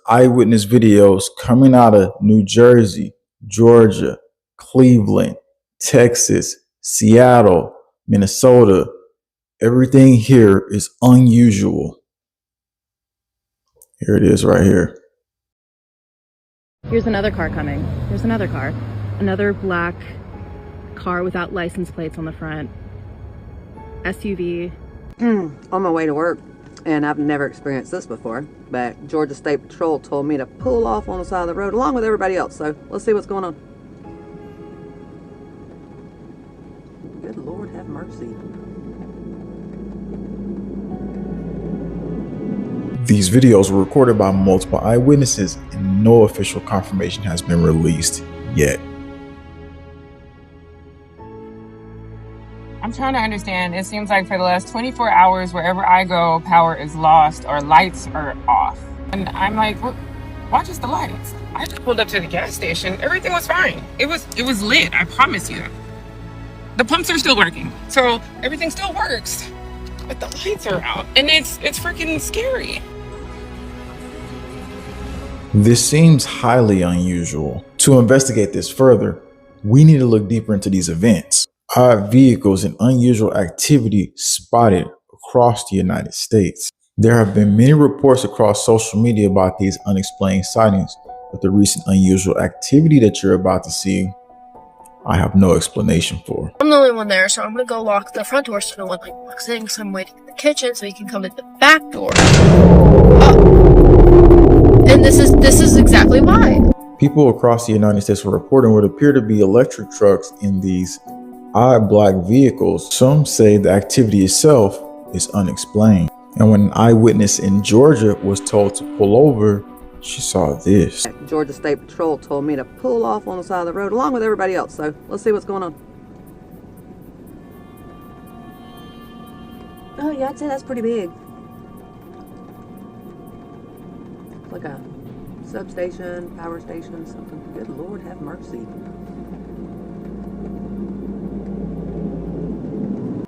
eyewitness videos coming out of New Jersey, Georgia, Cleveland, Texas, Seattle, Minnesota. Everything here is unusual. Here it is right here. Here's another car coming. There's another car. Another black car without license plates on the front. SUV. On my way to work, and I've never experienced this before, but Georgia State Patrol told me to pull off on the side of the road along with everybody else, so let's see what's going on. Good Lord, have mercy. These videos were recorded by multiple eyewitnesses and no official confirmation has been released yet. I'm trying to understand. It seems like for the last 24 hours, wherever I go, power is lost or lights are off. And I'm like, watch just the lights. I just pulled up to the gas station. Everything was fine. It was lit. I promise you. The pumps are still working. So everything still works. But the lights are out. And it's freaking scary. This seems highly unusual. To investigate this further, we need to look deeper into these events. Odd vehicles and unusual activity spotted across the United States. There have been many reports across social media about these unexplained sightings, but the recent unusual activity that you're about to see, I have no explanation for. I'm the only one there, so I'm gonna go lock the front door so no one walks in, because I'm waiting in the kitchen so he can come in the back door. And this is exactly why. People across the United States were reporting what appear to be electric trucks in these odd black vehicles. Some say the activity itself is unexplained. And when an eyewitness in Georgia was told to pull over, she saw this. Georgia State Patrol told me to pull off on the side of the road along with everybody else, so let's see what's going on. Oh yeah, I'd say that's pretty big. Like a substation, power station, something. Good Lord, have mercy.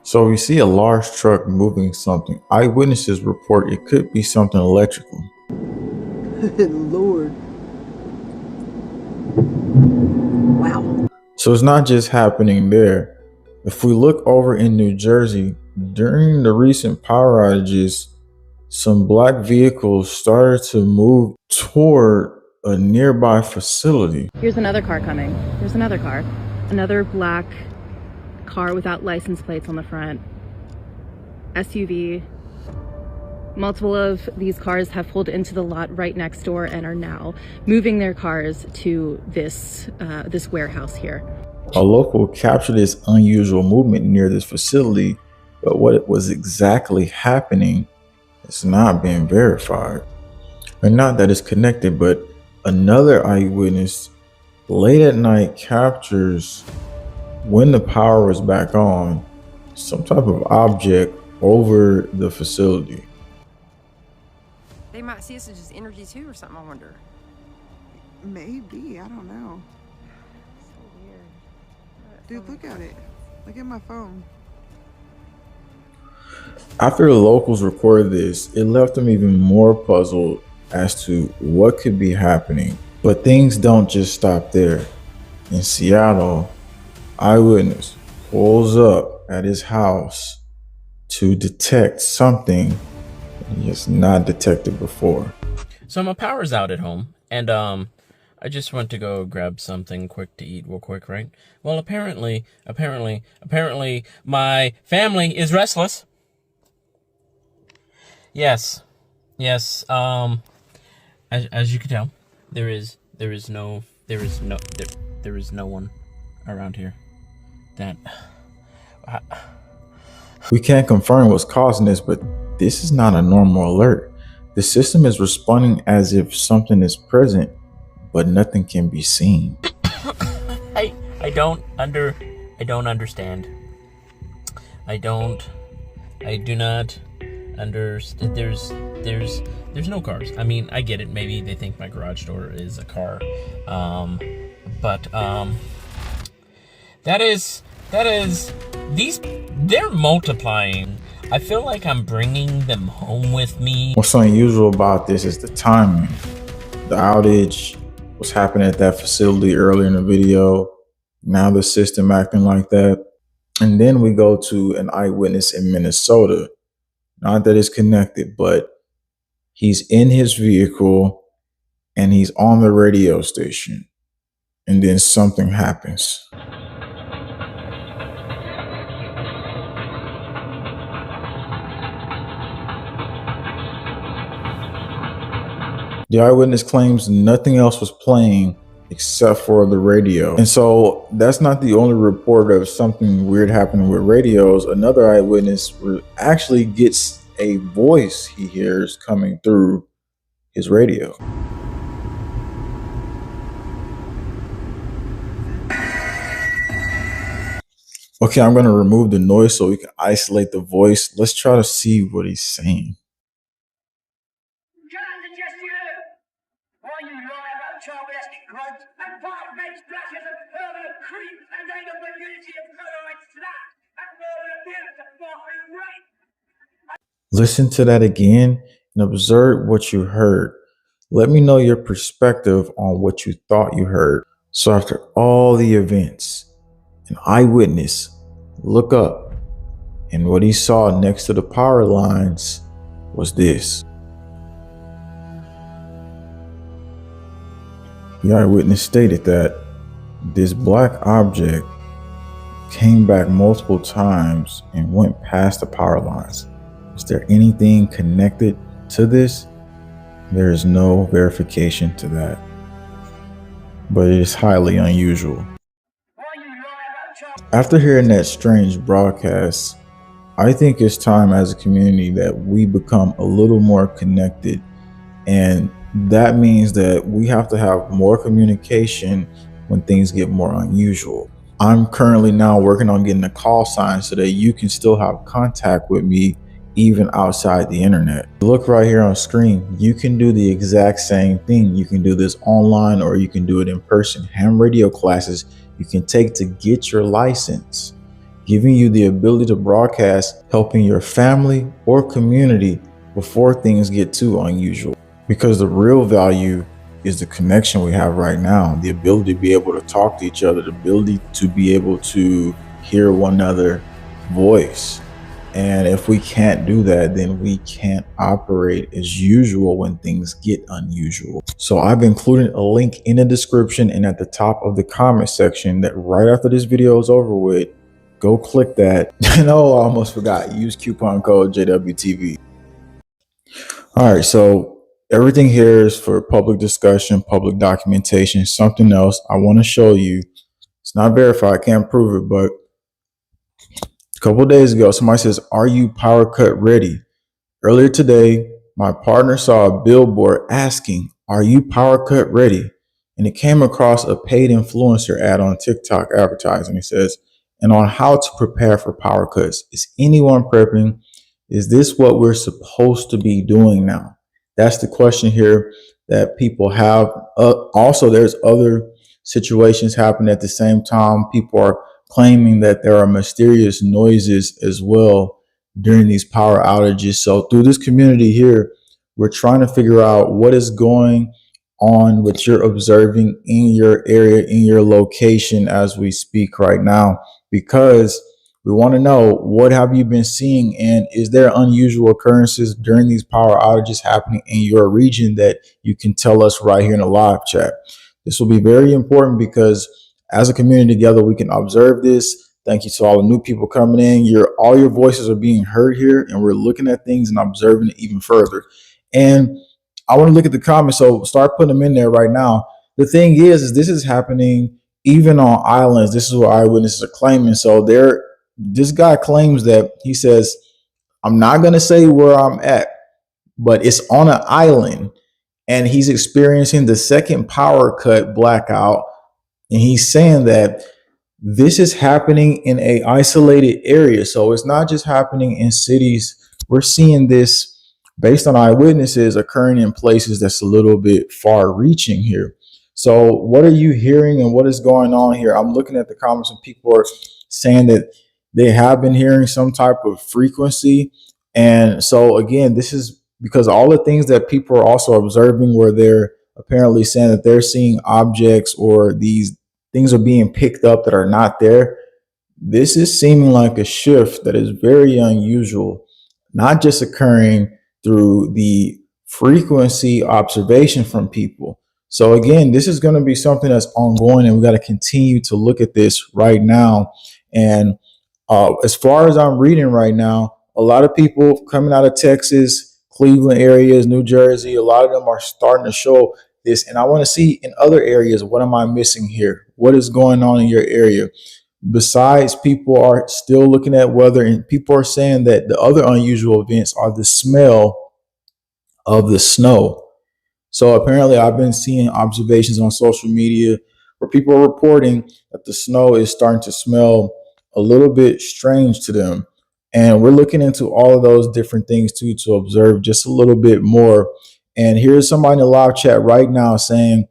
So we see a large truck moving something. Eyewitnesses report it could be something electrical. Good Lord. Wow. So it's not just happening there. If we look over in New Jersey, during the recent power outages, some black vehicles started to move toward a nearby facility. Here's another car coming. There's another car. Another black car without license plates on the front. SUV. Multiple of these cars have pulled into the lot right next door and are now moving their cars to this warehouse here. A local captured this unusual movement near this facility, but what was exactly happening has not been verified. And not that it's connected, but another eyewitness late at night captures when the power was back on, some type of object over the facility. They might see us as just energy too or something, I wonder. Maybe, I don't know. So weird. Dude, look at it. Look at my phone. After the locals recorded this, it left them even more puzzled as to what could be happening. But things don't just stop there. In Seattle, eyewitness pulls up at his house to detect something he has not detected before. So my power's out at home, and I just went to go grab something quick to eat real quick, right? Well, apparently, my family is restless. Yes, as you can tell, there is no one around here that we can't confirm what's causing this, but this is not a normal alert. The system is responding as if something is present, but nothing can be seen. I don't understand. I do not understand. There's no cars. I mean, I get it. Maybe they think my garage door is a car. But they're multiplying. I feel like I'm bringing them home with me. What's unusual about this is the timing. the outage, what's happening at that facility earlier in the video, now the system acting like that. And then we go to an eyewitness in Minnesota. Not that it's connected, but he's in his vehicle and he's on the radio station. And then something happens. The eyewitness claims nothing else was playing except for the radio. And so that's not the only report of something weird happening with radios. Another eyewitness actually gets a voice he hears coming through his radio. Okay, I'm going to remove the noise so we can isolate the voice. Let's try to see what he's saying. Listen to that again and observe what you heard. Let me know your perspective on what you thought you heard. So after all the events, an eyewitness looked up, and what he saw next to the power lines was this. The eyewitness stated that this black object came back multiple times and went past the power lines. Is there anything connected to this? There is no verification to that, but it is highly unusual. After hearing that strange broadcast, I think it's time as a community that we become a little more connected, and that means that we have to have more communication when things get more unusual. I'm currently now working on getting a call sign so that you can still have contact with me even outside the internet. Look right here on screen. You can do the exact same thing. You can do this online or you can do it in person. Ham radio classes you can take to get your license, giving you the ability to broadcast, helping your family or community before things get too unusual. Because the real value is the connection we have right now, the ability to be able to talk to each other, the ability to be able to hear one another's voice. And if we can't do that, then we can't operate as usual when things get unusual. So I've included a link in the description and at the top of the comment section that right after this video is over with, go click that. Oh, I almost forgot. Use coupon code JWTV. All right, so everything here is for public discussion, public documentation. Something else I want to show you. It's not verified, I can't prove it, but a couple of days ago, somebody says, "Are you power cut ready?" Earlier today, my partner saw a billboard asking, "Are you power cut ready?" And it came across a paid influencer ad on TikTok advertising. It says, "And on how to prepare for power cuts. Is anyone prepping? Is this what we're supposed to be doing now?" That's the question here that people have. Also, there's other situations happening at the same time. People are claiming that there are mysterious noises as well during these power outages. So through this community here, we're trying to figure out what is going on, what you're observing in your area, in your location as we speak right now, because we want to know, what have you been seeing, and is there unusual occurrences during these power outages happening in your region that you can tell us right here in the live chat. This will be very important because as a community together, we can observe this. Thank you to all the new people coming in. All your voices are being heard here, and we're looking at things and observing it even further. And I want to look at the comments, so start putting them in there right now. The thing is this is happening even on islands. This is what eyewitnesses are claiming. So this guy claims that, he says, "I'm not going to say where I'm at, but it's on an island, and he's experiencing the second power cut blackout." And he's saying that this is happening in a isolated area. So it's not just happening in cities. We're seeing this, based on eyewitnesses, occurring in places that's a little bit far reaching here. So what are you hearing and what is going on here? I'm looking at the comments and people are saying that they have been hearing some type of frequency. And so again, this is because all the things that people are also observing where they're apparently saying that they're seeing objects or these things are being picked up that are not there. This is seeming like a shift that is very unusual, not just occurring through the frequency observation from people. So again, this is going to be something that's ongoing, and we got to continue to look at this right now. And as far as I'm reading right now, a lot of people coming out of Texas, Cleveland areas, New Jersey, a lot of them are starting to show this. And I want to see in other areas, what am I missing here? What is going on in your area? Besides, people are still looking at weather, and people are saying that the other unusual events are the smell of the snow. So apparently, I've been seeing observations on social media where people are reporting that the snow is starting to smell a little bit strange to them. And we're looking into all of those different things too, to observe just a little bit more. And here's somebody in the live chat right now saying,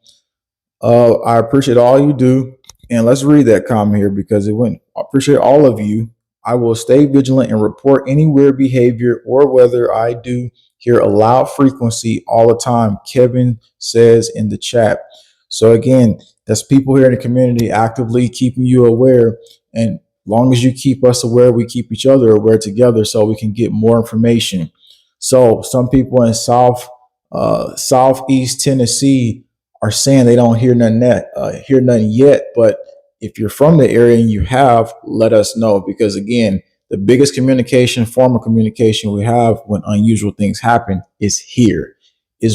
I appreciate all you do. And let's read that comment here because it went. I appreciate all of you. I will stay vigilant and report any weird behavior or whether I do hear a loud frequency all the time, Kevin says in the chat. So again, that's people here in the community actively keeping you aware. And long as you keep us aware, we keep each other aware together so we can get more information. So some people in Southeast Tennessee are saying they don't hear nothing yet. But if you're from the area and you have, let us know, because again, the biggest form of communication we have when unusual things happen is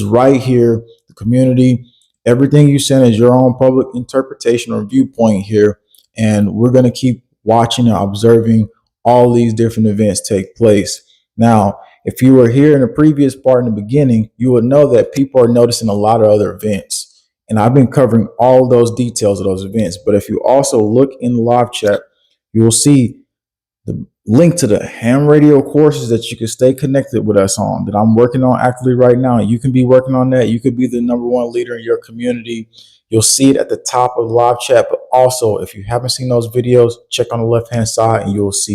right here. The community, everything you send is your own public interpretation or viewpoint here, and we're going to keep watching and observing all these different events take place. Now, if you were here in the previous part in the beginning, you would know that people are noticing a lot of other events. And I've been covering all those details of those events. But if you also look in the live chat, you will see the link to the ham radio courses that you can stay connected with us on, that I'm working on actively right now. You can be working on that. You could be the #1 leader in your community. You'll see it at the top of the live chat. But also, if you haven't seen those videos, check on the left-hand side and you'll see